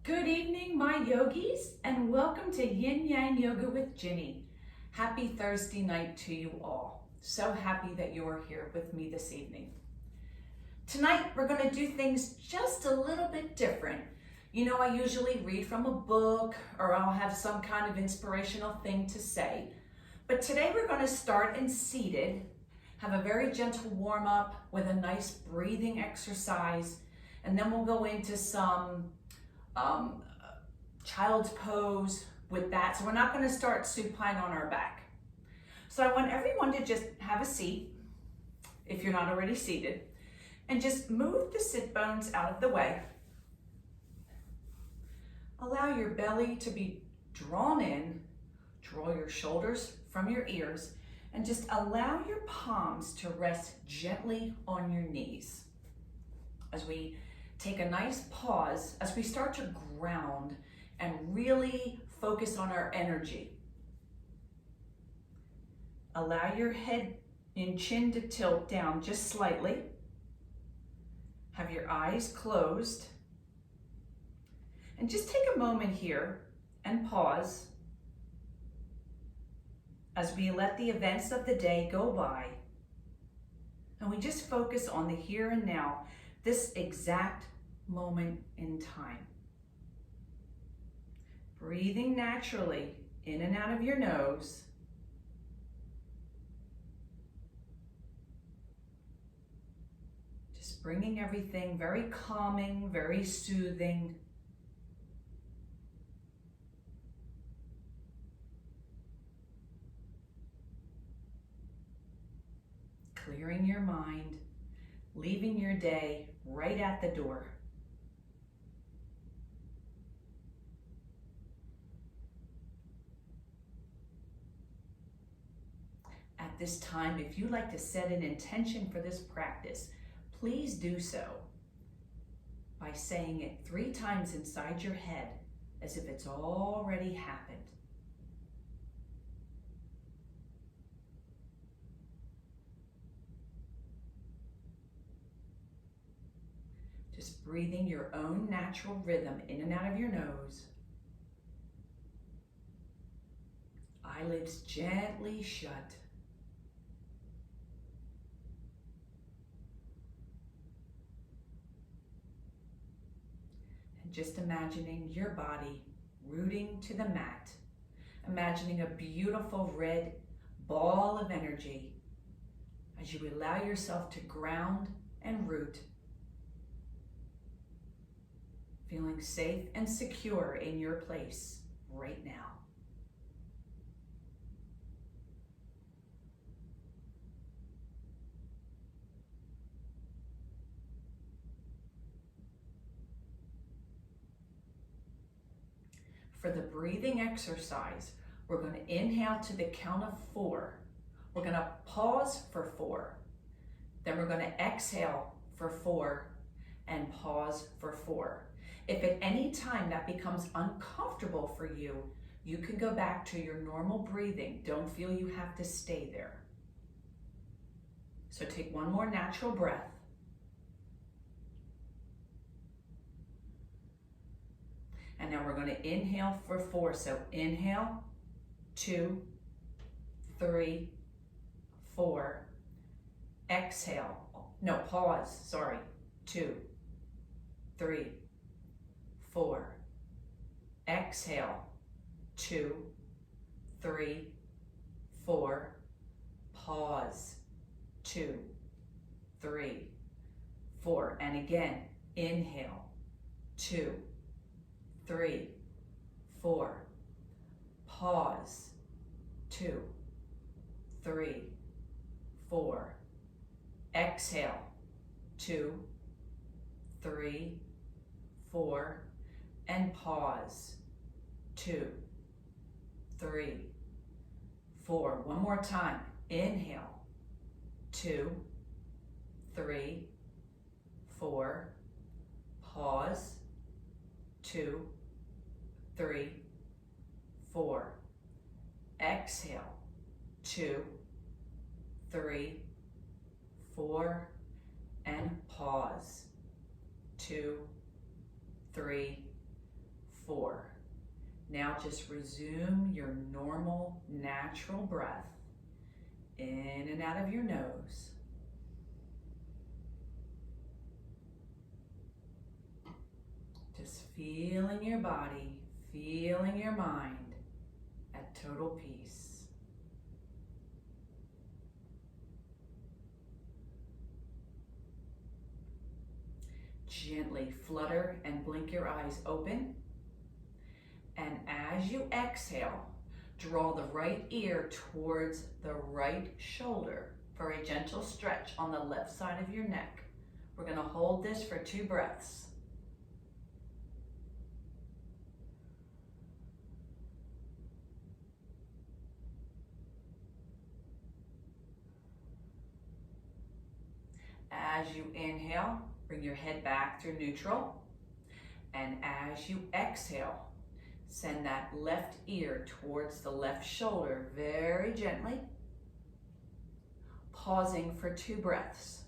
Good evening, my yogis, and welcome to Yin Yang Yoga with Ginny. Happy Thursday night to you all. So happy that you are here with me this evening. Tonight, we're going to do things just a little bit different. You know, I usually read from a book or I'll have some kind of inspirational thing to say. But today we're going to start in seated, have a very gentle warm up with a nice breathing exercise, and then we'll go into some child's pose with that. So we're not going to start supine on our back. So I want everyone to just have a seat, if you're not already seated, and just move the sit bones out of the way. Allow your belly to be drawn in, draw your shoulders from your ears, and just allow your palms to rest gently on your knees. As we take a nice pause, as we start to ground and really focus on our energy. Allow your head and chin to tilt down just slightly. Have your eyes closed. And just take a moment here and pause as we let the events of the day go by. And we just focus on the here and now, this exact moment in time. Breathing naturally in and out of your nose. Just bringing everything very calming, very soothing. Clearing your mind, leaving your day right at the door. At this time, if you'd like to set an intention for this practice, please do so by saying it 3 times inside your head as if it's already happened. Just breathing your own natural rhythm in and out of your nose. Eyelids gently shut. And just imagining your body rooting to the mat. Imagining a beautiful red ball of energy as you allow yourself to ground and root. Feeling safe and secure in your place right now. For the breathing exercise, we're going to inhale to the count of 4. We're going to pause for 4. Then we're going to exhale for 4 and pause for 4. If at any time that becomes uncomfortable for you, you can go back to your normal breathing. Don't feel you have to stay there. So take one more natural breath. And now we're going to inhale for 4. So inhale, 2, 3, 4. Exhale. No, pause. Sorry. 2, 3, 4. Exhale. 2, 3, 4. Pause. 2, 3, 4. And again, inhale. 2, 3, 4. Pause. 2, 3, 4. Exhale. 2, 3, 4. And pause. 2, 3, 4. One more time. Inhale. 2, 3, 4. Pause. 2, 3, 4. Exhale. 2, 3, 4. And pause. 2, 3, 4. Now just resume your normal, natural breath in and out of your nose. Just feeling your body, feeling your mind at total peace. Gently flutter and blink your eyes open. And as you exhale, draw the right ear towards the right shoulder for a gentle stretch on the left side of your neck. We're going to hold this for 2 breaths. As you inhale, bring your head back through neutral. And as you exhale, send that left ear towards the left shoulder very gently, pausing for 2 breaths.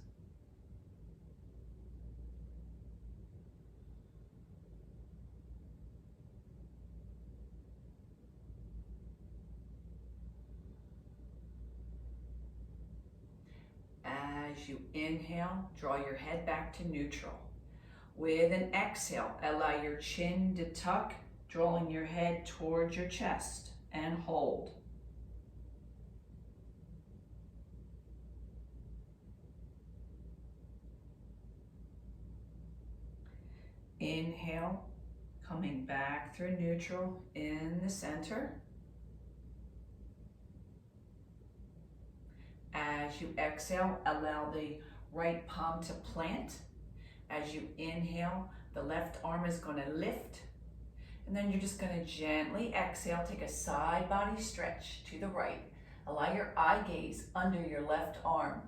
As you inhale, draw your head back to neutral. With an exhale, allow your chin to tuck, drawing your head towards your chest, and hold. Inhale, coming back through neutral in the center. As you exhale, allow the right palm to plant. As you inhale, the left arm is going to lift. And then you're just going to gently exhale, take a side body stretch to the right. Allow your eye gaze under your left arm.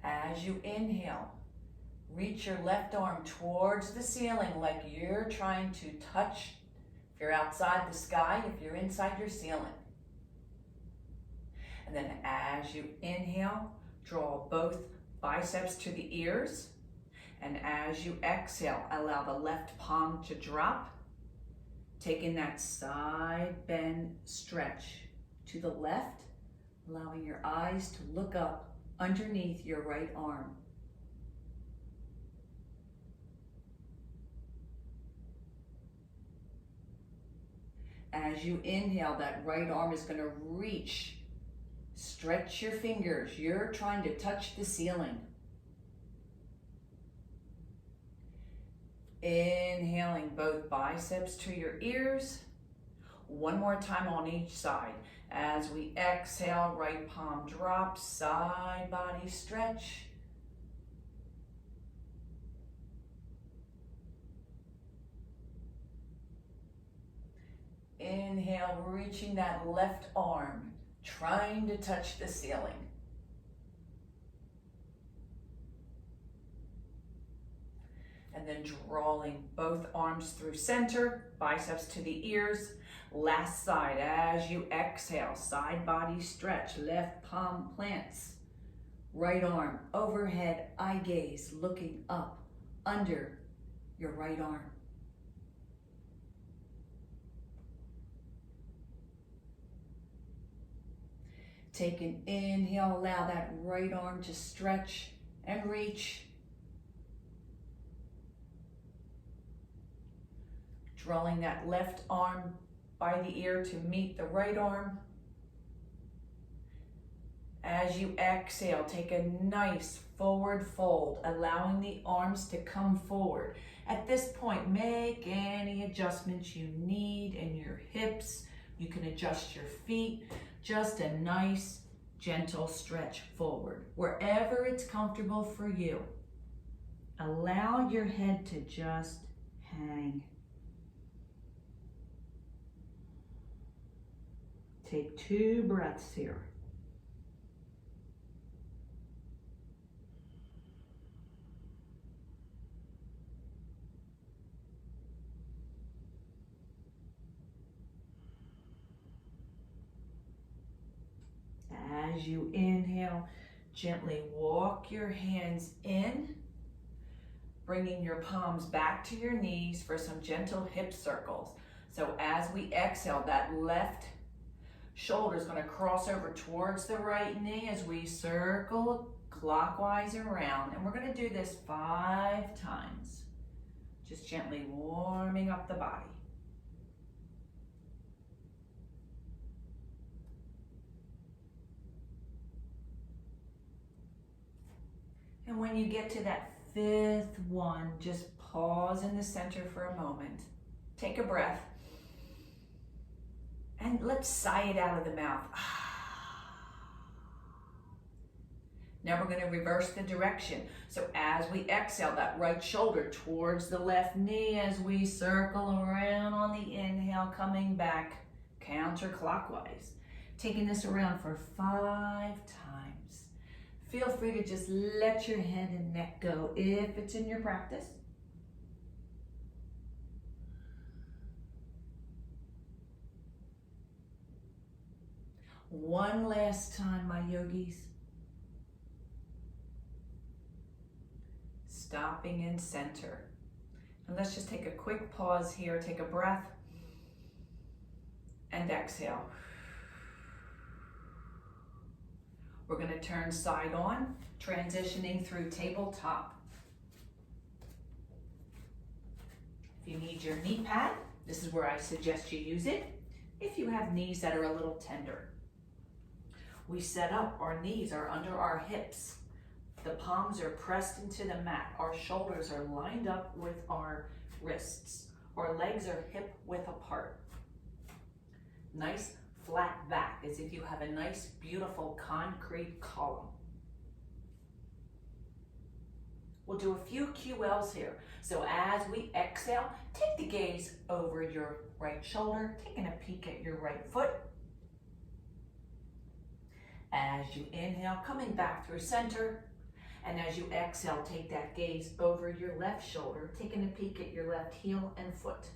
As you inhale, reach your left arm towards the ceiling like you're trying to touch. If you're outside the sky, if you're inside your ceiling. And then as you inhale, draw both biceps to the ears. And as you exhale, allow the left palm to drop, taking that side bend stretch to the left, allowing your eyes to look up underneath your right arm. As you inhale, that right arm is going to reach. Stretch your fingers. You're trying to touch the ceiling. Inhaling both biceps to your ears. One more time on each side. As we exhale, right palm drops, side body stretch. Inhale, reaching that left arm, trying to touch the ceiling. And then drawing both arms through center, biceps to the ears. Last side, as you exhale, side body stretch, left palm plants. Right arm overhead, eye gaze, looking up under your right arm. Take an inhale, allow that right arm to stretch and reach. Drawing that left arm by the ear to meet the right arm. As you exhale, take a nice forward fold, allowing the arms to come forward. At this point, make any adjustments you need in your hips. You can adjust your feet. Just a nice, gentle stretch forward, wherever it's comfortable for you. Allow your head to just hang. Take 2 breaths here. As you inhale, Gently walk your hands in, bringing your palms back to your knees for some gentle hip circles. So as we exhale, that left shoulder is going to cross over towards the right knee as we circle clockwise around. And we're going to do this 5 times. Just gently warming up the body. And when you get to that 5th one, just pause in the center for a moment. Take a breath. And let's sigh it out of the mouth. Now we're going to reverse the direction. So as we exhale, that right shoulder towards the left knee as we circle around on the inhale, coming back counterclockwise. Taking this around for 5 times. Feel free to just let your head and neck go if it's in your practice. One last time, my yogis. Stopping in center. And let's just take a quick pause here. Take a breath and exhale. We're going to turn side on, transitioning through tabletop. If you need your knee pad, this is where I suggest you use it. If you have knees that are a little tender. We set up, our knees are under our hips. The palms are pressed into the mat. Our shoulders are lined up with our wrists. Our legs are hip width apart. Nice flat back, as if you have a nice, beautiful concrete column. We'll do a few QLs here. So as we exhale, take the gaze over your right shoulder, taking a peek at your right foot. As you inhale, coming back through center. And as you exhale, take that gaze over your left shoulder, taking a peek at your left heel and foot.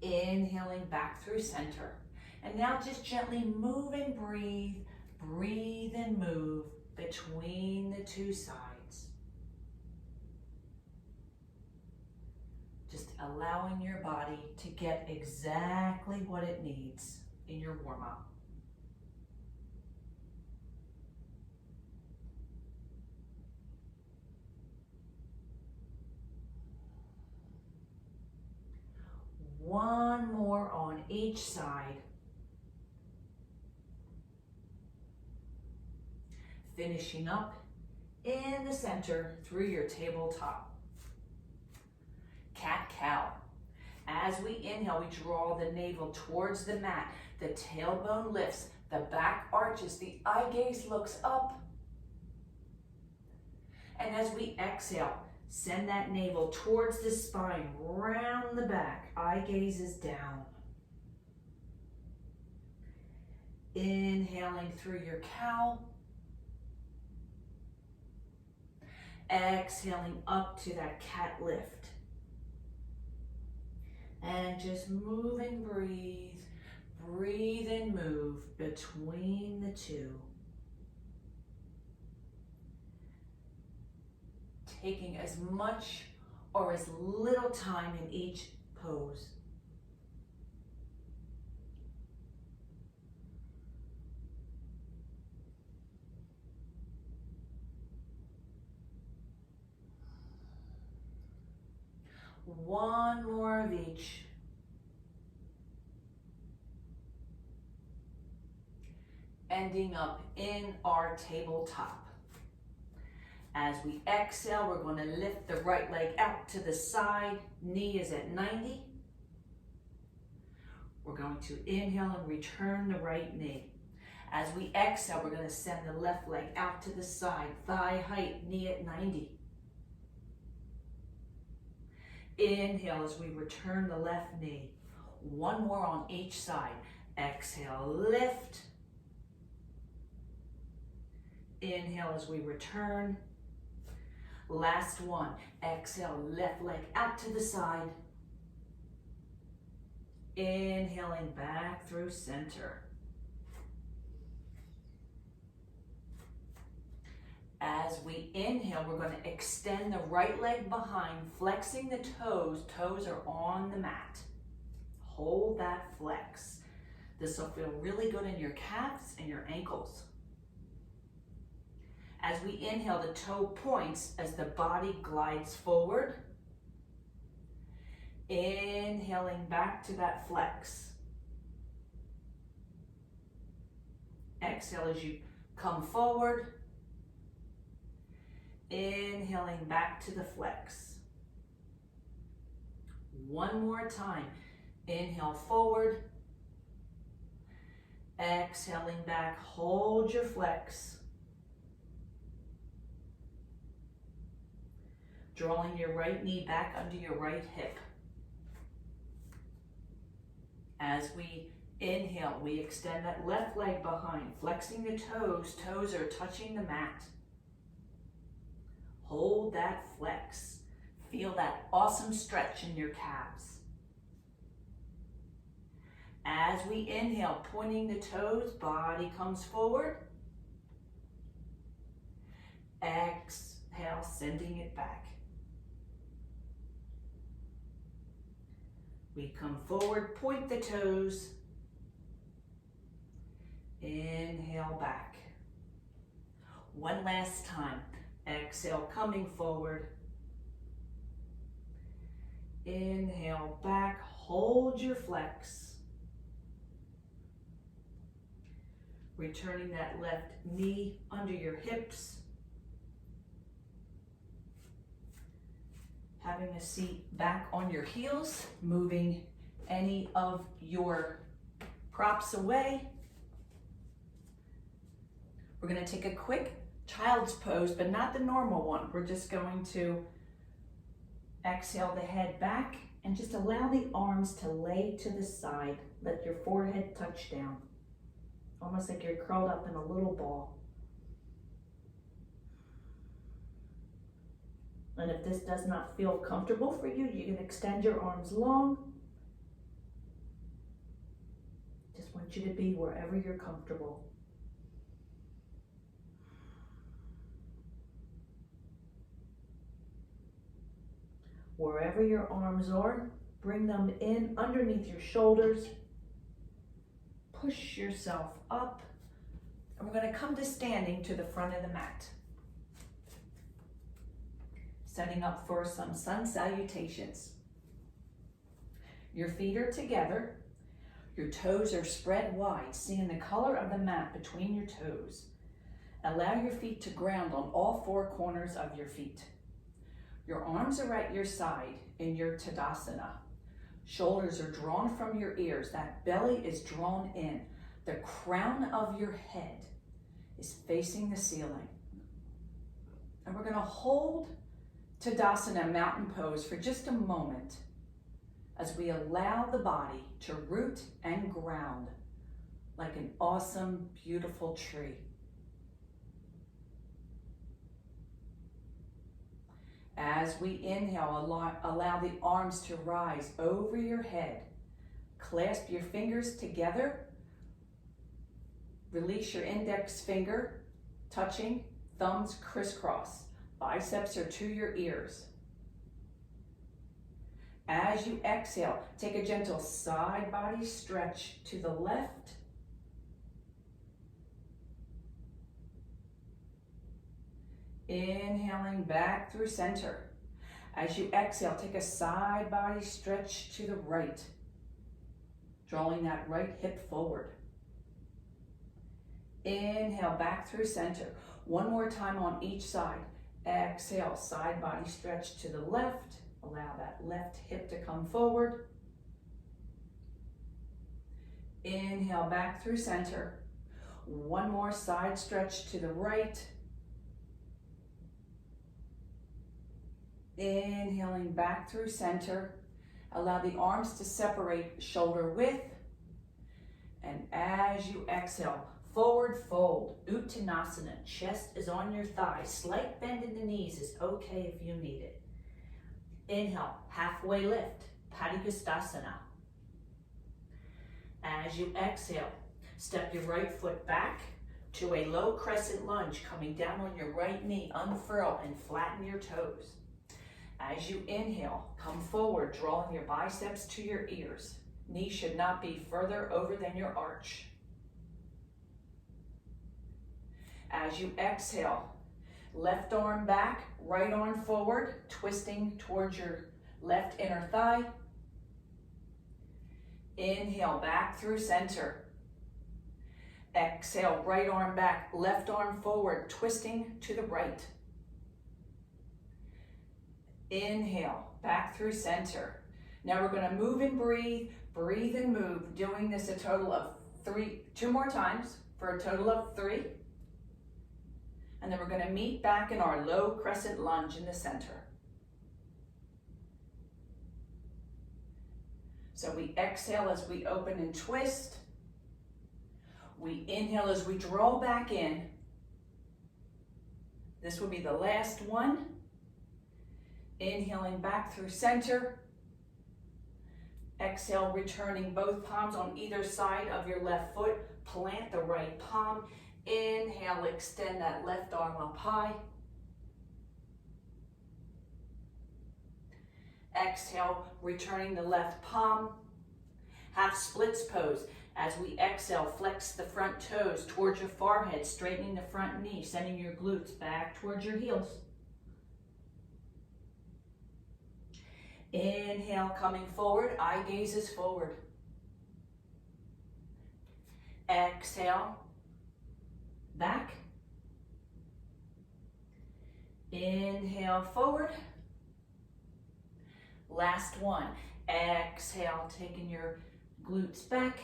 Inhaling back through center. And now just gently move and breathe. Breathe and move between the 2 sides. Just allowing your body to get exactly what it needs in your warm-up. One more on each side. Finishing up in the center through your tabletop. Cat-cow. As we inhale, we draw the navel towards the mat. The tailbone lifts, the back arches, the eye gaze looks up. And as we exhale, send that navel towards the spine, round the back, eye gaze is down. Inhaling through your cow. Exhaling up to that cat lift. And just move and breathe. Breathe and move between the 2. Taking as much or as little time in each pose. One more of each. Ending up in our tabletop. As we exhale, we're going to lift the right leg out to the side. Knee is at 90. We're going to inhale and return the right knee. As we exhale, we're going to send the left leg out to the side. Thigh height, knee at 90. Inhale as we return the left knee. One more on each side. Exhale, lift. Inhale as we return. Last one. Exhale, left leg out to the side. Inhaling back through center. As we inhale, we're going to extend the right leg behind, flexing the toes. Toes are on the mat. Hold that flex. This will feel really good in your calves and your ankles. As we inhale, the toe points as the body glides forward. Inhaling back to that flex. Exhale as you come forward. Inhaling back to the flex. One more time. Inhale forward. Exhaling back. Hold your flex. Drawing your right knee back under your right hip. As we inhale, we extend that left leg behind, flexing the toes. Toes are touching the mat. Hold that flex. Feel that awesome stretch in your calves. As we inhale, pointing the toes, body comes forward. Exhale, sending it back. We come forward, point the toes. Inhale back. One last time. Exhale, coming forward. Inhale back, hold your flex. Returning that left knee under your hips. Having a seat back on your heels, moving any of your props away. We're going to take a quick child's pose, but not the normal one. We're just going to exhale the head back and just allow the arms to lay to the side. Let your forehead touch down. Almost like you're curled up in a little ball. And if this does not feel comfortable for you, you can extend your arms long. Just want you to be wherever you're comfortable. Wherever your arms are, bring them in underneath your shoulders. Push yourself up. And we're going to come to standing to the front of the mat. Setting up for some sun salutations. Your feet are together. Your toes are spread wide, seeing the color of the mat between your toes. Allow your feet to ground on all four corners of your feet. Your arms are at your side in your Tadasana. Shoulders are drawn from your ears. That belly is drawn in. The crown of your head is facing the ceiling. And we're going to hold Tadasana mountain pose for just a moment as we allow the body to root and ground like an awesome, beautiful tree. As we inhale, allow the arms to rise over your head. Clasp your fingers together. Release your index finger, touching, thumbs crisscross. Biceps are to your ears. As you exhale, take a gentle side body stretch to the left. Inhaling back through center. As you exhale, take a side body stretch to the right, drawing that right hip forward. Inhale back through center. One more time on each side. Exhale, side body stretch to the left. Allow that left hip to come forward. Inhale back through center. One more side stretch to the right. Inhaling back through center. Allow the arms to separate shoulder width. And as you exhale, forward fold, Uttanasana. Chest is on your thighs. Slight bend in the knees is okay if you need it. Inhale, halfway lift, Padikastasana. As you exhale, step your right foot back to a low crescent lunge, coming down on your right knee. Unfurl and flatten your toes. As you inhale, come forward, drawing your biceps to your ears. Knee should not be further over than your arch. As you exhale, left arm back, right arm forward, twisting towards your left inner thigh. Inhale, back through center. Exhale, right arm back, left arm forward, twisting to the right. Inhale, back through center. Now we're going to move and breathe, breathe and move, doing this a total of 2 more times for a total of 3. And then we're going to meet back in our low crescent lunge in the center. So we exhale as we open and twist. We inhale as we draw back in. This will be the last one. Inhaling back through center. Exhale, returning both palms on either side of your left foot. Plant the right palm. Inhale, extend that left arm up high. Exhale, returning the left palm. Half splits pose. As we exhale, flex the front toes towards your forehead, straightening the front knee, sending your glutes back towards your heels. Inhale, coming forward, eye gazes forward. Exhale, back. Inhale, forward. Last one. Exhale, taking your glutes back.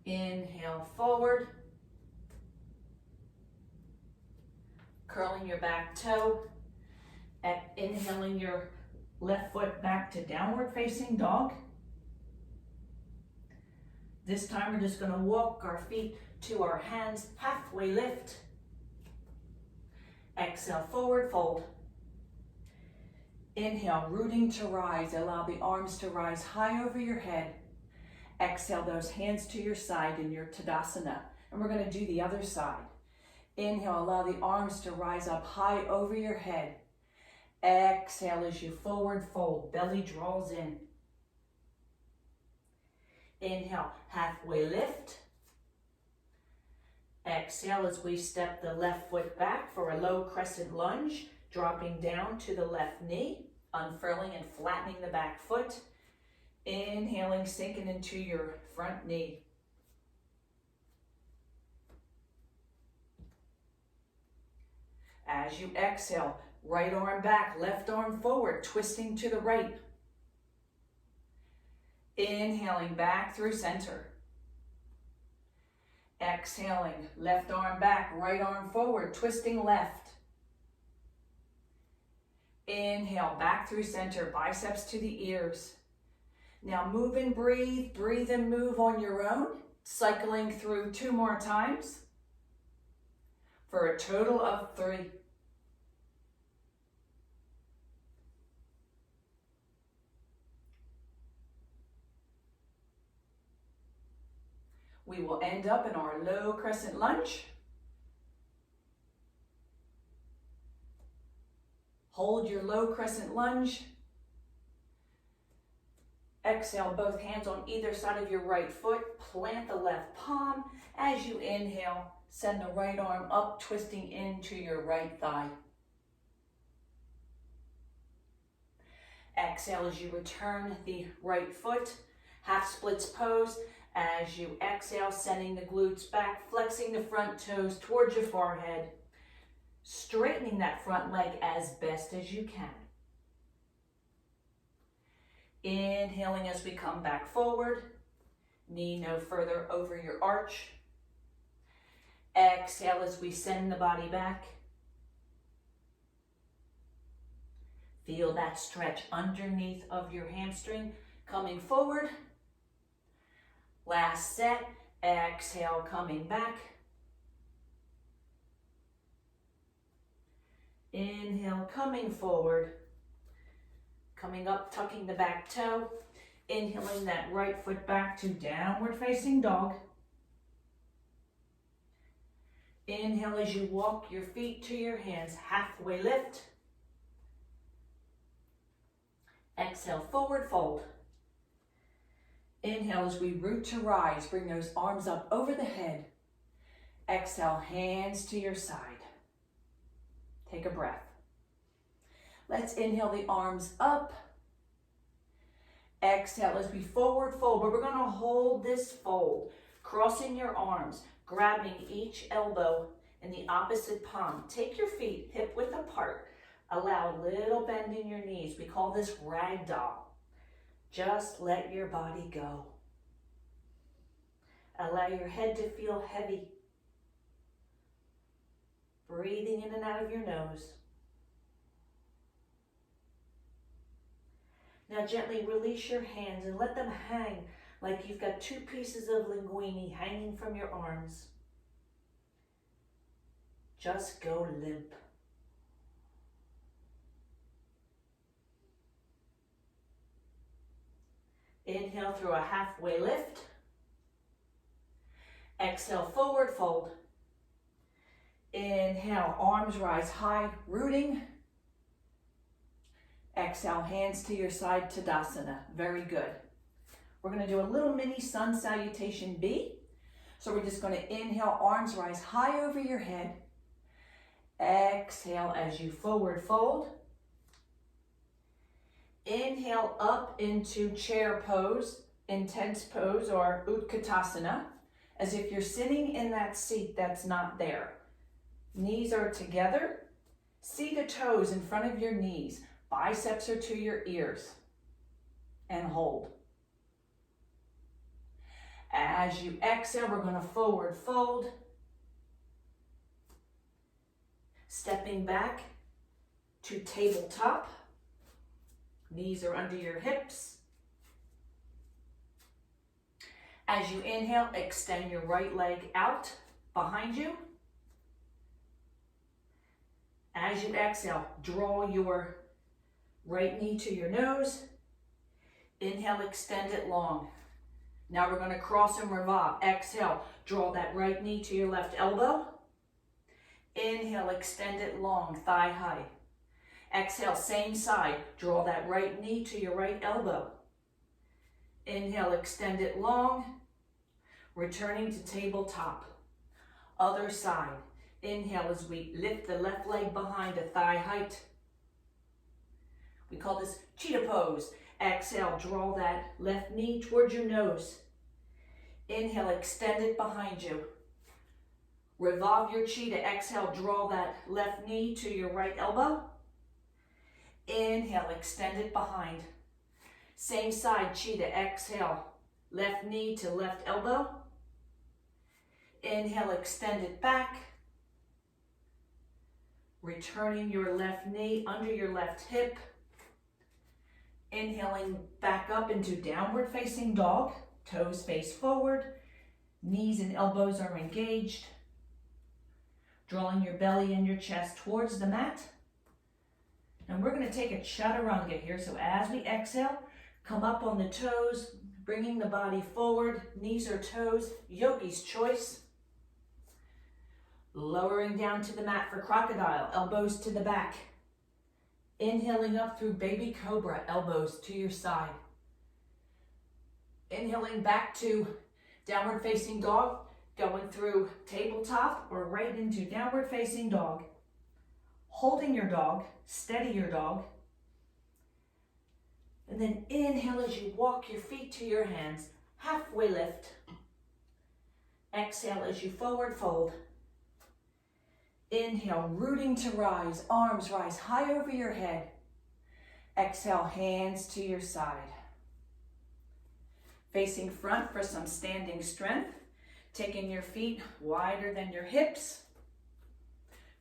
Inhale, forward. Curling your back toe. Inhaling your left foot back to downward facing dog. This time we're just going to walk our feet to our hands, halfway lift. Exhale, forward fold. Inhale, rooting to rise. Allow the arms to rise high over your head. Exhale, those hands to your side in your Tadasana. And we're going to do the other side. Inhale, allow the arms to rise up high over your head. Exhale as you forward fold, belly draws in. Inhale, halfway lift. Exhale as we step the left foot back for a low crescent lunge, dropping down to the left knee, unfurling and flattening the back foot. Inhaling, sinking into your front knee. As you exhale, right arm back, left arm forward, twisting to the right. Inhaling back through center. Exhaling, left arm back, right arm forward, twisting left. Inhale, back through center, biceps to the ears. Now move and breathe, breathe and move on your own, cycling through 2 more times for a total of 3. We will end up in our low crescent lunge. Hold your low crescent lunge. Exhale, both hands on either side of your right foot. Plant the left palm. As you inhale, send the right arm up, twisting into your right thigh. Exhale as you return the right foot. Half splits pose. As you exhale, sending the glutes back, flexing the front toes towards your forehead, straightening that front leg as best as you can. Inhaling as we come back forward, knee no further over your arch. Exhale as we send the body back. Feel that stretch underneath of your hamstring coming forward. Last set, exhale, coming back. Inhale, coming forward. Coming up, tucking the back toe. Inhaling that right foot back to downward facing dog. Inhale as you walk your feet to your hands, halfway lift. Exhale, forward fold. Inhale as we root to rise, bring those arms up over the head. Exhale, hands to your side. Take a breath. Let's inhale the arms up. Exhale as we forward fold, but we're going to hold this fold, crossing your arms, grabbing each elbow in the opposite palm. Take your feet hip width apart. Allow a little bend in your knees. We call this ragdoll. Just let your body go. Allow your head to feel heavy. Breathing in and out of your nose. Now gently release your hands and let them hang like you've got two pieces of linguine hanging from your arms. Just go limp. Inhale through a halfway lift. Exhale, forward fold. Inhale, arms rise high, rooting. Exhale, hands to your side, Tadasana. Very good. We're going to do a little mini sun salutation B. So we're just going to inhale, arms rise high over your head. Exhale as you forward fold. Inhale up into chair pose, intense pose, or Utkatasana, as if you're sitting in that seat that's not there. Knees are together. See the toes in front of your knees. Biceps are to your ears. And hold. As you exhale, we're going to forward fold. Stepping back to tabletop. Knees are under your hips. As you inhale, extend your right leg out behind you. As you exhale, draw your right knee to your nose. Inhale, extend it long. Now we're going to cross and revolve. Exhale, draw that right knee to your left elbow. Inhale, extend it long, thigh high. Exhale, same side, draw that right knee to your right elbow. Inhale, extend it long, returning to tabletop. Other side. Inhale as we lift the left leg behind at thigh height. We call this cheetah pose. Exhale, draw that left knee towards your nose. Inhale, extend it behind you. Revolve your cheetah. Exhale, draw that left knee to your right elbow. Inhale, extend it behind. Same side, cheetah. Exhale, left knee to left elbow. Inhale, extend it back. Returning your left knee under your left hip. Inhaling back up into downward facing dog. Toes face forward. Knees and elbows are engaged. Drawing your belly and your chest towards the mat. And we're going to take a chaturanga here. So as we exhale, come up on the toes, bringing the body forward. Knees or toes, yogi's choice. Lowering down to the mat for crocodile, elbows to the back. Inhaling up through baby cobra, elbows to your side. Inhaling back to downward facing dog, going through tabletop or right into downward facing dog. Holding your dog, steady your dog. And then inhale as you walk your feet to your hands, halfway lift. Exhale as you forward fold. Inhale, rooting to rise, arms rise high over your head. Exhale, hands to your side. Facing front for some standing strength. Taking your feet wider than your hips.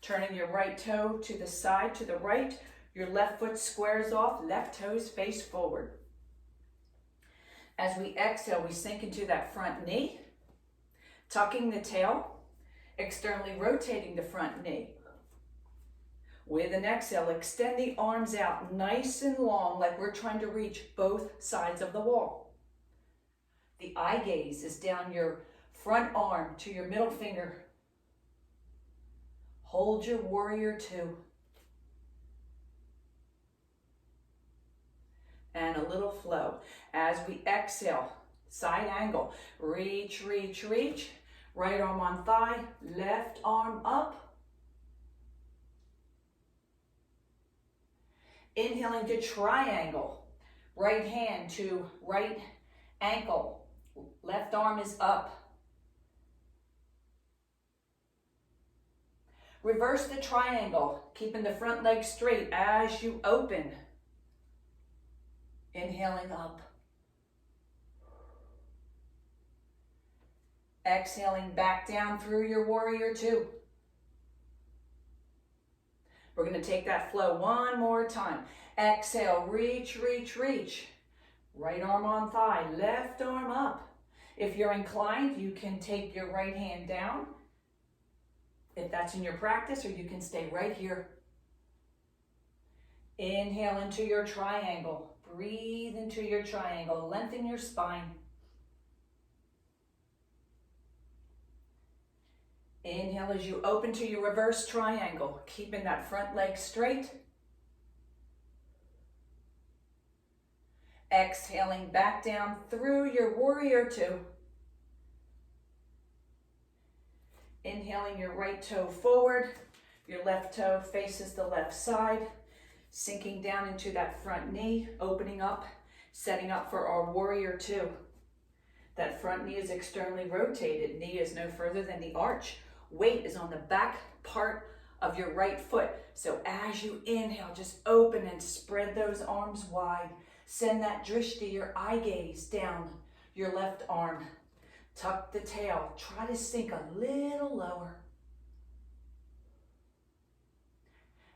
Turning your right toe to the side, to the right. Your left foot squares off, left toes face forward. As we exhale, we sink into that front knee. Tucking the tail. Externally rotating the front knee. With an exhale, extend the arms out nice and long like we're trying to reach both sides of the wall. The eye gaze is down your front arm to your middle finger. Hold your warrior two. And a little flow. As we exhale, side angle, reach, reach, reach. Right arm on thigh, left arm up. Inhaling to triangle. Right hand to right ankle. Left arm is up. Reverse the triangle, keeping the front leg straight as you open. Inhaling up. Exhaling back down through your warrior two. We're going to take that flow one more time. Exhale, reach, reach, reach. Right arm on thigh, left arm up. If you're inclined, you can take your right hand down, if that's in your practice, or you can stay right here. Inhale into your triangle. Breathe into your triangle. Lengthen your spine. Inhale as you open to your reverse triangle, keeping that front leg straight. Exhaling back down through your warrior two. Inhaling your right toe forward, your left toe faces the left side, sinking down into that front knee, opening up, setting up for our warrior two. That front knee is externally rotated. Knee is no further than the arch. Weight is on the back part of your right foot. So as you inhale, just open and spread those arms wide. Send that drishti, your eye gaze, down your left arm. Tuck the tail. Try to sink a little lower.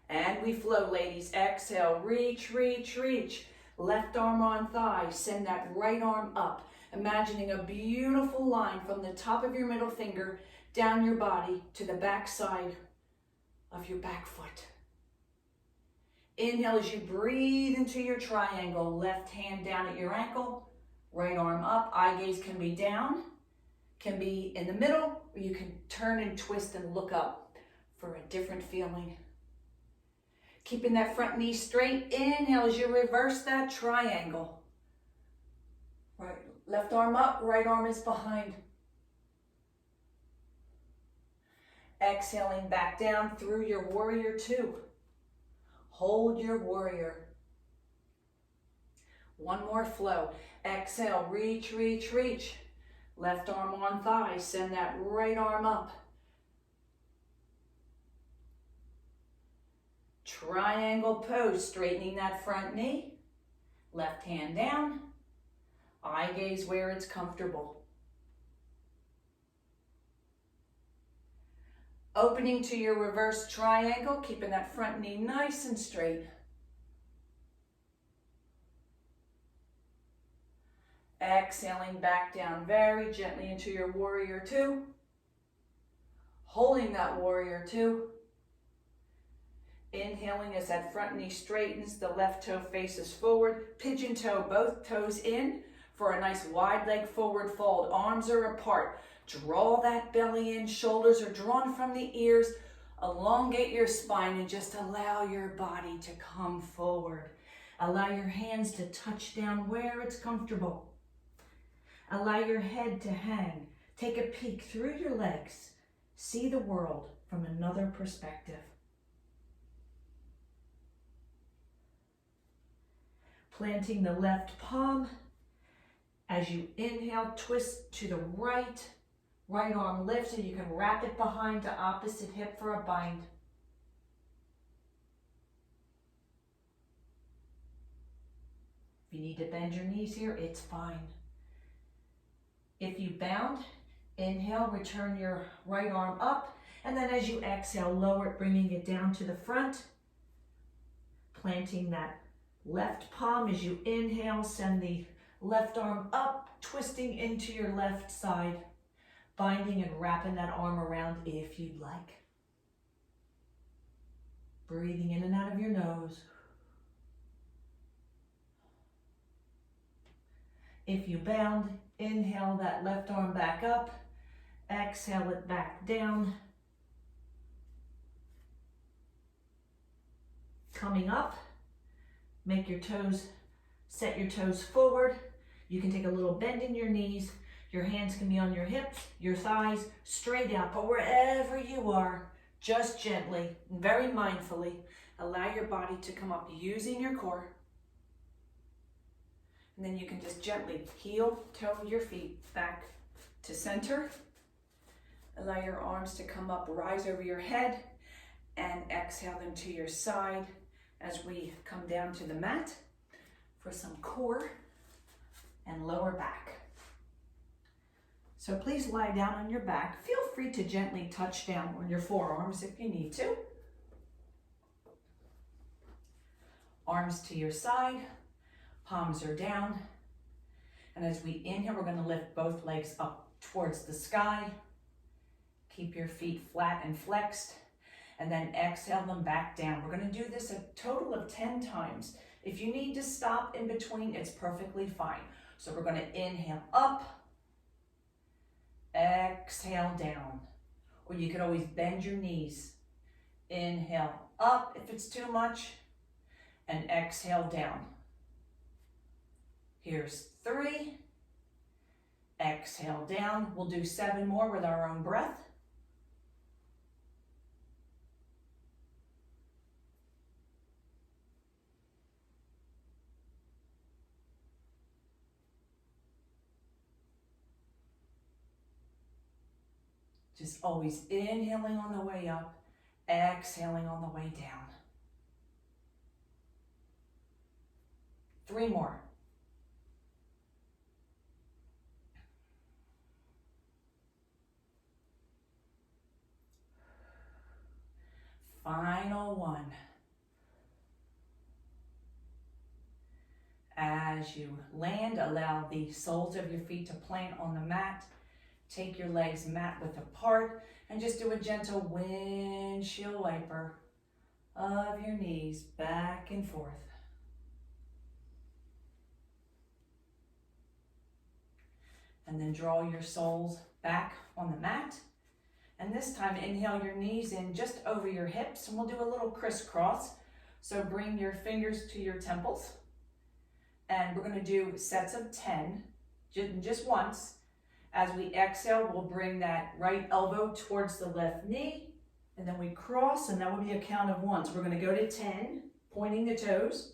And we flow, ladies. Exhale, reach, reach, reach. Left arm on thigh. Send that right arm up. Imagining a beautiful line from the top of your middle finger down your body to the back side of your back foot. Inhale as you breathe into your triangle. Left hand down at your ankle. Right arm up. Eye gaze can be down, can be in the middle, or you can turn and twist and look up for a different feeling. Keeping that front knee straight. Inhale as you reverse that triangle. Right, left arm up, right arm is behind. Exhaling back down through your warrior two. Hold your warrior. One more flow. Exhale, reach, reach, reach. Left arm on thigh, send that right arm up. Triangle pose, straightening that front knee. Left hand down. Eye gaze where it's comfortable. Opening to your reverse triangle, keeping that front knee nice and straight. Exhaling back down very gently into your warrior two. Holding that warrior two. Inhaling as that front knee straightens, the left toe faces forward. Pigeon toe, both toes in for a nice wide leg forward fold. Arms are apart. Draw that belly in, shoulders are drawn from the ears. Elongate your spine and just allow your body to come forward. Allow your hands to touch down where it's comfortable. Allow your head to hang. Take a peek through your legs. See the world from another perspective. Planting the left palm. As you inhale, twist to the right. Right arm lifts and you can wrap it behind to opposite hip for a bind. If you need to bend your knees here, it's fine. If you bound, inhale, return your right arm up, and then as you exhale, lower it, bringing it down to the front. Planting that left palm as you inhale, send the left arm up, twisting into your left side. Binding and wrapping that arm around if you'd like. Breathing in and out of your nose. If you bound, inhale that left arm back up. Exhale it back down. coming up. Make your toes, set your toes forward. You can take a little bend in your knees. Your hands can be on your hips, your thighs, straight out. But wherever you are, just gently, very mindfully, allow your body to come up using your core. And then you can just gently heel toe your feet back to center. Allow your arms to come up, rise over your head, and exhale them to your side as we come down to the mat for some core and lower back. So please lie down on your back. Feel free to gently touch down on your forearms if you need to. Arms to your side, palms are down. And as we inhale, we're going to lift both legs up towards the sky. Keep your feet flat and flexed. And then exhale them back down. We're going to do this a total of 10 times. If you need to stop in between, it's perfectly fine. So we're going to inhale up, exhale down. Or you could always bend your knees. Inhale up if it's too much, and exhale down. Here's 3. Exhale down. We'll do 7 more with our own breath. Just always inhaling on the way up, exhaling on the way down. 3 more. Final 1. As you land, allow the soles of your feet to plant on the mat. Take your legs mat width apart and just do a gentle windshield wiper of your knees back and forth. And then draw your soles back on the mat. And this time inhale your knees in just over your hips, and we'll do a little crisscross. So bring your fingers to your temples. And we're going to do sets of 10, just once. As we exhale, we'll bring that right elbow towards the left knee, and then we cross, and that will be a count of 1. So we're going to go to 10, pointing the toes.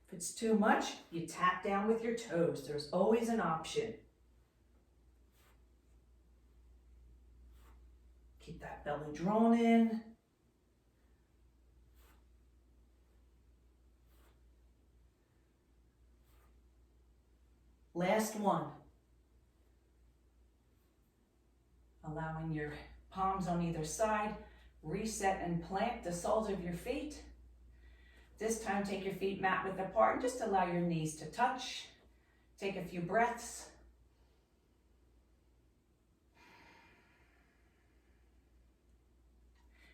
If it's too much, you tap down with your toes. There's always an option. Keep that belly drawn in. Last 1. Allowing your palms on either side, reset and plant the soles of your feet. This time take your feet mat width apart and just allow your knees to touch. Take a few breaths.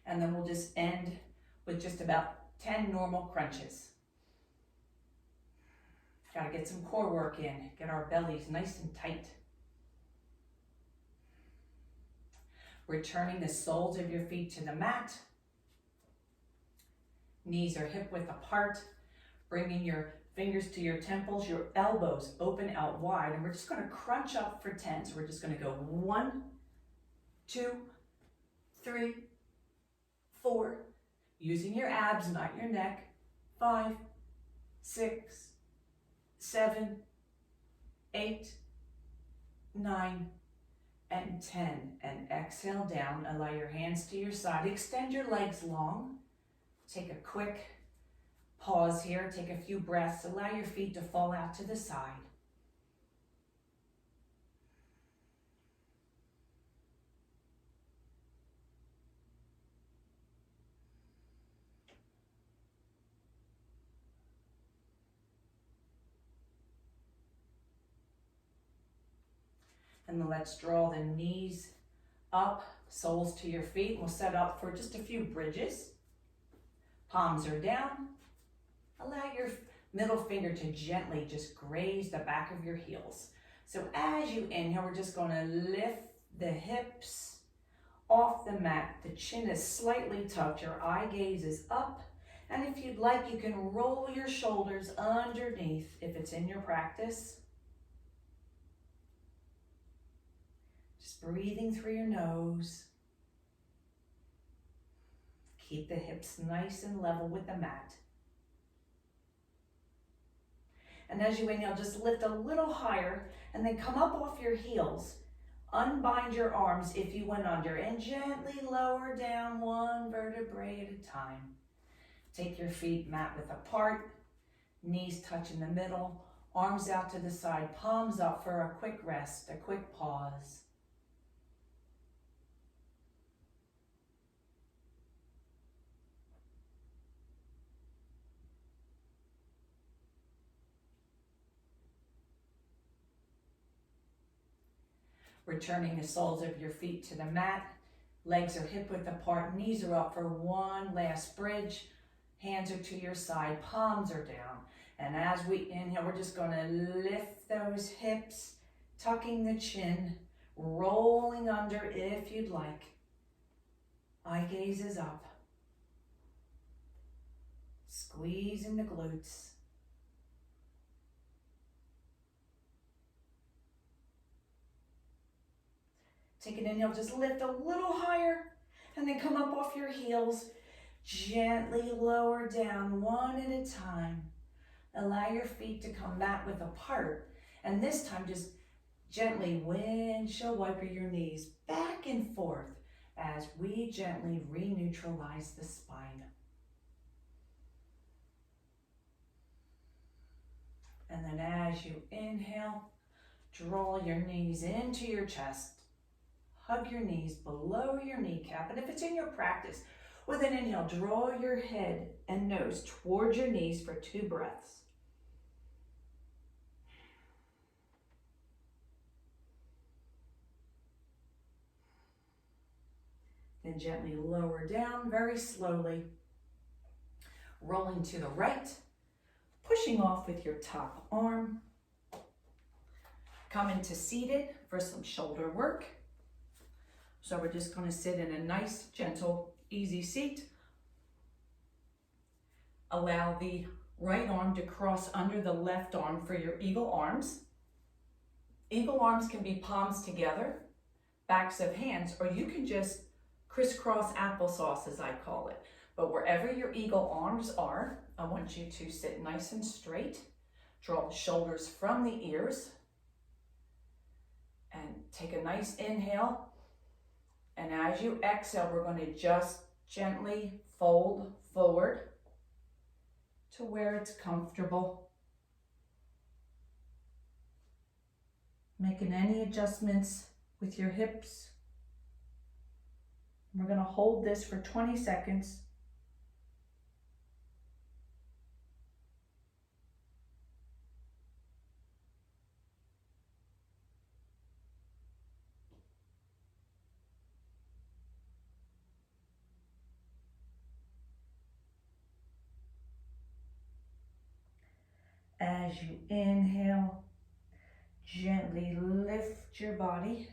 And then we'll just end with just about 10 normal crunches. Got to get some core work in, get our bellies nice and tight. Returning the soles of your feet to the mat. Knees are hip width apart. Bringing your fingers to your temples, your elbows open out wide. And we're just going to crunch up for 10. So we're just going to go 1, 2, 3, 4. Using your abs, not your neck. 5, 6, 7, 8, 9, and 10. And exhale down. Allow your hands to your side. Extend your legs long. Take a quick pause here. Take a few breaths. Allow your feet to fall out to the side. And then let's draw the knees up, soles to your feet. We'll set up for just a few bridges. Palms are down. Allow your middle finger to gently just graze the back of your heels. So as you inhale, we're just going to lift the hips off the mat. The chin is slightly tucked, your eye gaze is up, and if you'd like, you can roll your shoulders underneath if it's in your practice. Just breathing through your nose. Keep the hips nice and level with the mat. And as you inhale, just lift a little higher and then come up off your heels. Unbind your arms if you went under and gently lower down one vertebrae at a time. Take your feet mat width apart, knees touch in the middle, arms out to the side, palms up for a quick rest, a quick pause. Returning the soles of your feet to the mat. Legs are hip width apart, knees are up for one last bridge. Hands are to your side, palms are down. And as we inhale, we're just gonna lift those hips, tucking the chin, rolling under if you'd like. Eye gaze is up. Squeezing the glutes. Take an inhale, just lift a little higher and then come up off your heels. Gently lower down one at a time. Allow your feet to come mat width apart. And this time just gently windshield wiper your knees back and forth as we gently re-neutralize the spine. And then as you inhale, draw your knees into your chest. Hug your knees below your kneecap. And if it's in your practice, with an inhale, draw your head and nose towards your knees for 2 breaths. Then gently lower down very slowly, rolling to the right, pushing off with your top arm. Come into seated for some shoulder work. So we're just going to sit in a nice, gentle, easy seat. Allow the right arm to cross under the left arm for your eagle arms. Eagle arms can be palms together, backs of hands, or you can just crisscross applesauce, as I call it. But wherever your eagle arms are, I want you to sit nice and straight. Draw the shoulders from the ears. And take a nice inhale. And as you exhale, we're going to just gently fold forward to where it's comfortable. Making any adjustments with your hips. We're going to hold this for 20 seconds. As you inhale, gently lift your body.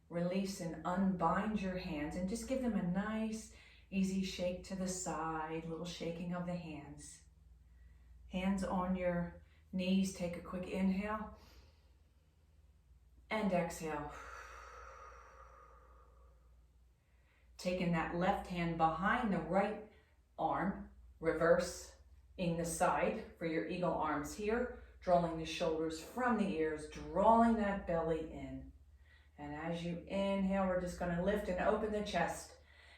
Release and unbind your hands and just give them a nice, easy shake to the side, little shaking of the hands. Hands on your knees, take a quick inhale and exhale. Taking that left hand behind the right arm, reversing the side for your eagle arms here, drawing the shoulders from the ears, drawing that belly in. And as you inhale, we're just going to lift and open the chest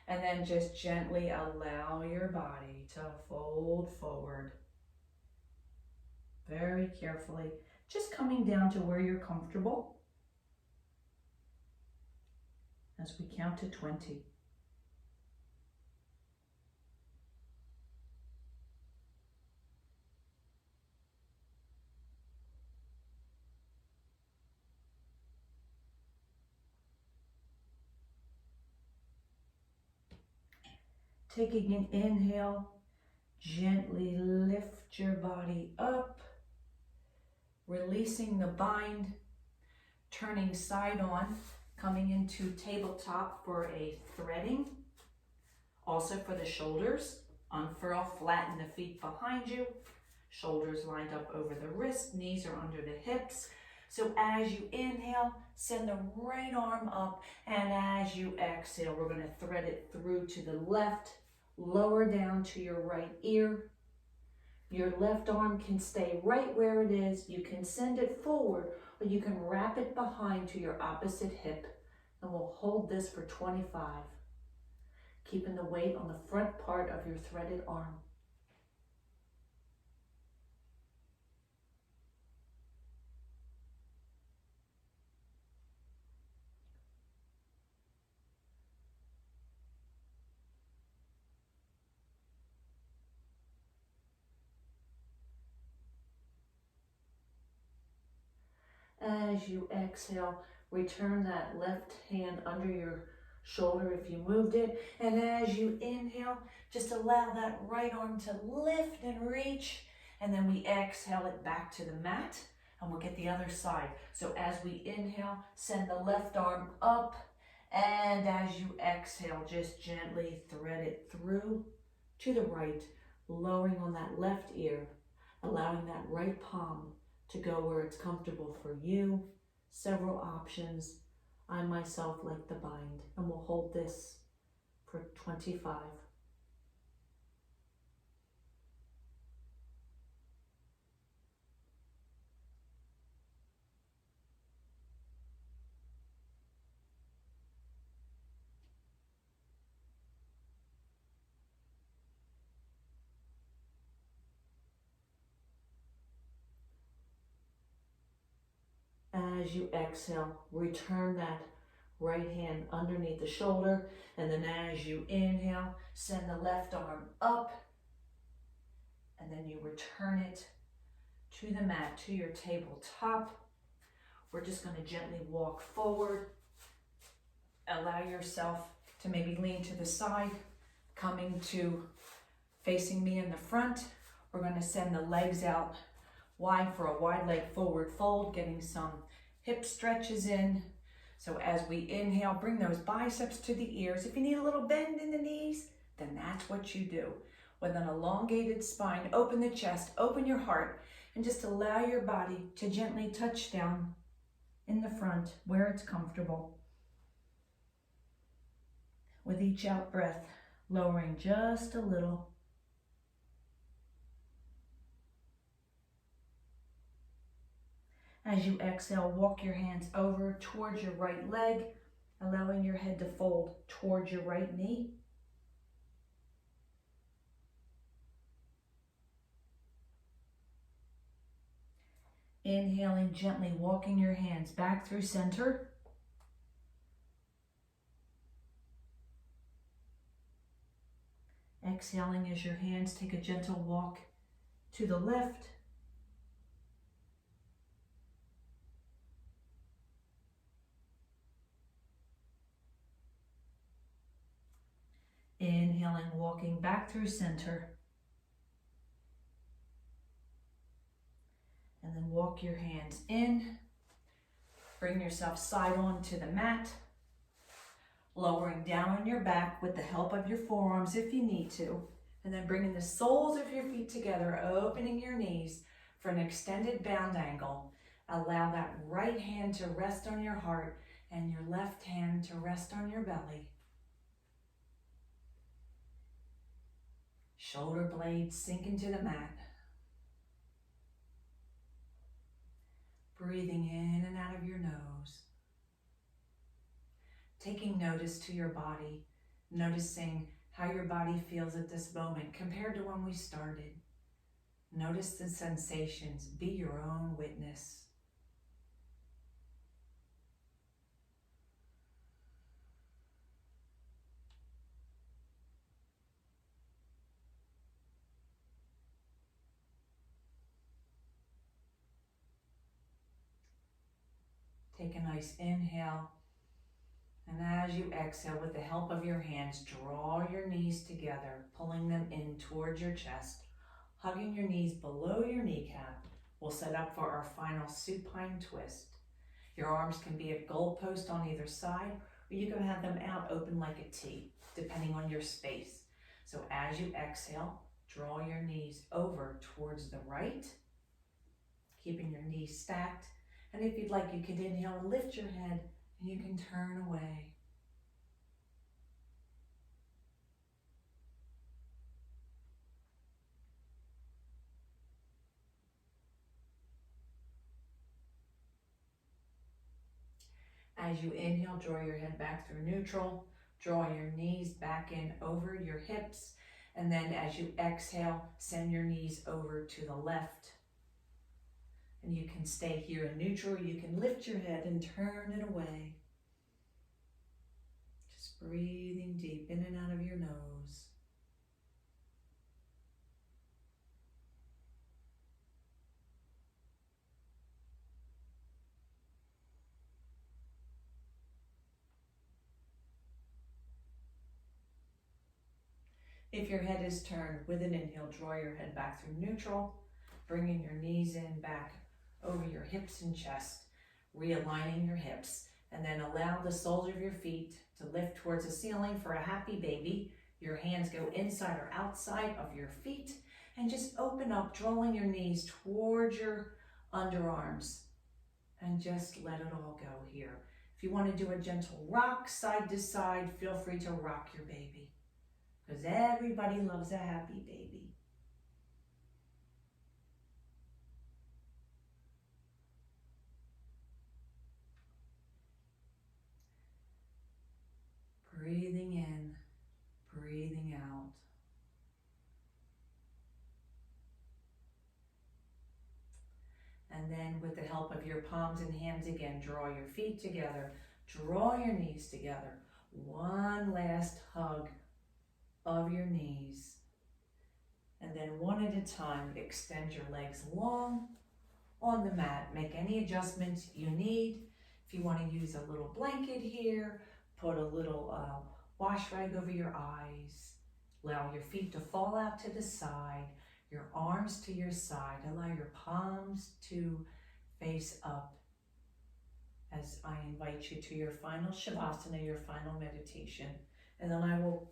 and then just gently allow your body to fold forward. Very carefully, just coming down to where you're comfortable as we count to 20. Taking an inhale, gently lift your body up, releasing the bind, turning side on, Coming into tabletop for a threading. Also for the shoulders, unfurl, flatten the feet behind you. Shoulders lined up over the wrist, knees are under the hips. So as you inhale, send the right arm up, and as you exhale, we're going to thread it through to the left, lower down to your right ear. Your left arm can stay right where it is. You can send it forward, or you can wrap it behind to your opposite hip, and we'll hold this for 25. Keeping the weight on the front part of your threaded arm. As you exhale, return that left hand under your shoulder if you moved it. And as you inhale, just allow that right arm to lift and reach. And then we exhale it back to the mat, and we'll get the other side. So as we inhale, send the left arm up. And as you exhale, just gently thread it through to the right, lowering on that left ear, allowing that right palm to go where it's comfortable for you. Several options. I myself like the bind, and we'll hold this for 25. As you exhale, return that right hand underneath the shoulder, and then as you inhale, send the left arm up, and then you return it to the mat, to your tabletop. We're just going to gently walk forward. Allow yourself to maybe lean to the side, coming to facing me in the front. We're going to send the legs out wide for a wide leg forward fold, getting some hip stretches in. So as we inhale, bring those biceps to the ears. If you need a little bend in the knees, then that's what you do. With an elongated spine, open the chest, open your heart, and just allow your body to gently touch down in the front where it's comfortable. With each out breath, lowering just a little. As you exhale, walk your hands over towards your right leg, allowing your head to fold towards your right knee. Inhaling, gently walking your hands back through center. Exhaling as your hands take a gentle walk to the left. Inhaling, walking back through center. And then walk your hands in. Bring yourself side on to the mat. Lowering down on your back with the help of your forearms if you need to. And then bringing the soles of your feet together, opening your knees for an extended bound angle. Allow that right hand to rest on your heart and your left hand to rest on your belly. Shoulder blades sink into the mat. Breathing in and out of your nose. Taking notice to your body, noticing how your body feels at this moment compared to when we started. Notice the sensations. Be your own witness. Take a nice inhale, and as you exhale, with the help of your hands, draw your knees together, pulling them in towards your chest, hugging your knees below your kneecap. We'll set up for our final supine twist. Your arms can be a goalpost on either side, or you can have them out open like a T, depending on your space. So as you exhale, draw your knees over towards the right, keeping your knees stacked. And if you'd like, you can inhale and lift your head, and you can turn away. As you inhale, draw your head back through neutral. Draw your knees back in over your hips. And then as you exhale, send your knees over to the left. And you can stay here in neutral. You can lift your head and turn it away. Just breathing deep in and out of your nose. If your head is turned with an inhale, draw your head back through neutral, bringing your knees in back over your hips and chest, realigning your hips, and then allow the soles of your feet to lift towards the ceiling for a happy baby. Your hands go inside or outside of your feet, and just open up, drawing your knees towards your underarms, and just let it all go here. If you want to do a gentle rock side to side, feel free to rock your baby, because everybody loves a happy baby. Breathing in, breathing out. And then with the help of your palms and hands again, draw your feet together, draw your knees together. One last hug of your knees. And then one at a time, extend your legs long on the mat. Make any adjustments you need. If you want to use a little blanket here, put a little wash rag over your eyes. Allow your feet to fall out to the side, your arms to your side. Allow your palms to face up as I invite you to your final Shavasana, your final meditation. And then I will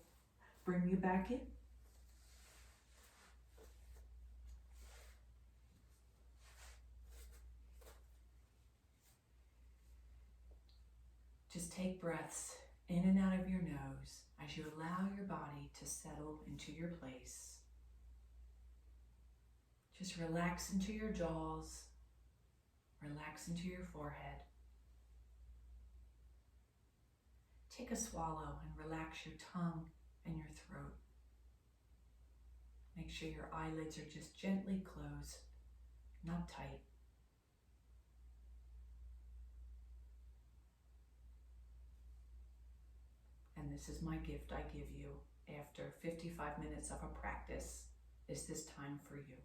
bring you back in. Just take breaths in and out of your nose as you allow your body to settle into your place. Just relax into your jaws, relax into your forehead. Take a swallow and relax your tongue and your throat. Make sure your eyelids are just gently closed, not tight. And this is my gift I give you after 55 minutes of a practice, is this time for you.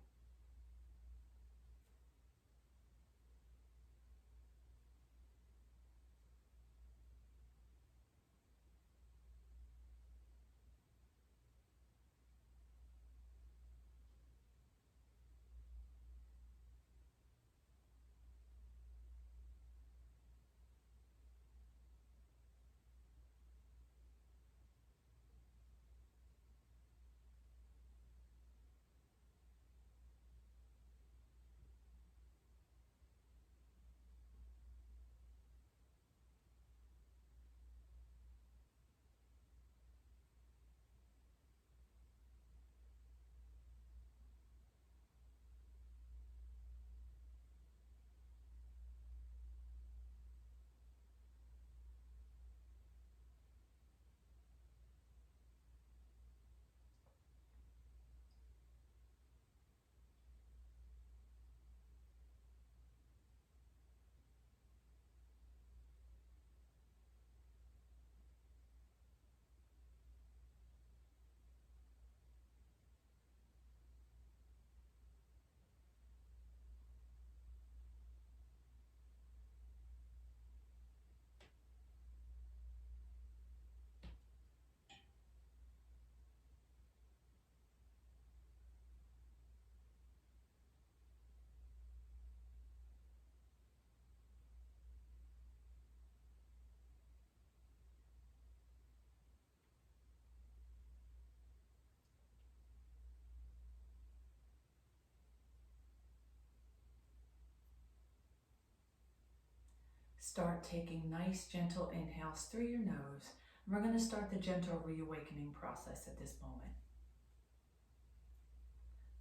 Start taking nice, gentle inhales through your nose. We're going to start the gentle reawakening process at this moment.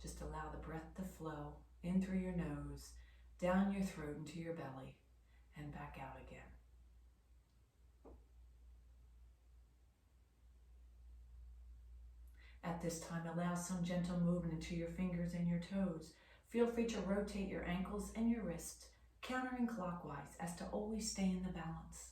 Just allow the breath to flow in through your nose, down your throat into your belly, and back out again. At this time, allow some gentle movement into your fingers and your toes. Feel free to rotate your ankles and your wrists, countering clockwise as to always stay in the balance.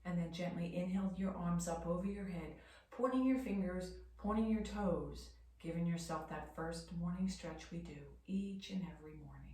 And then gently inhale your arms up over your head, pointing your fingers, pointing your toes, giving yourself that first morning stretch we do each and every morning.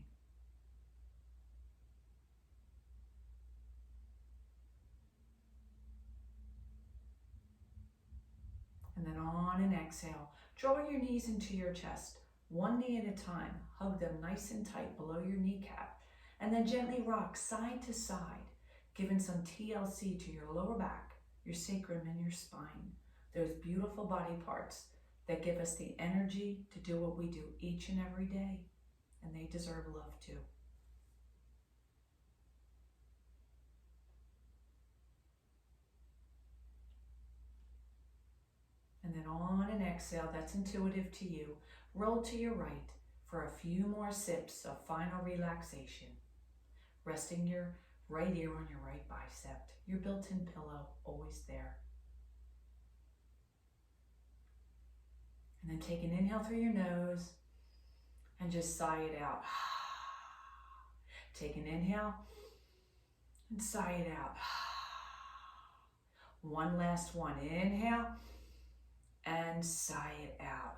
And then on an exhale, draw your knees into your chest, one knee at a time. Hug them nice and tight below your kneecap, and then gently rock side to side, giving some TLC to your lower back, your sacrum, and your spine. Those beautiful body parts that give us the energy to do what we do each and every day, and they deserve love too. And then on an exhale that's intuitive to you, roll to your right for a few more sips of final relaxation. Resting your right ear on your right bicep, your built-in pillow, always there. And then take an inhale through your nose and just sigh it out. Take an inhale and sigh it out. One last one. Inhale and sigh it out.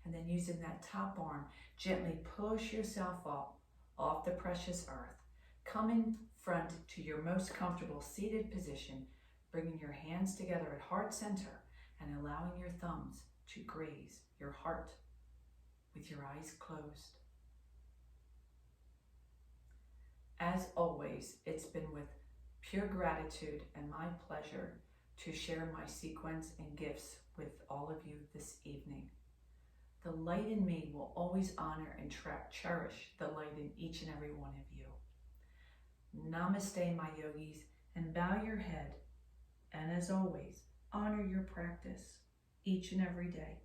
And then using that top arm, gently push yourself up off the precious earth. Come in front to your most comfortable seated position, bringing your hands together at heart center and allowing your thumbs to graze your heart with your eyes closed. As always, it's been with pure gratitude and my pleasure to share my sequence and gifts with all of you this evening. The light in me will always honor and cherish the light in each and every one of you. Namaste, my yogis, and bow your head. And as always, honor your practice each and every day.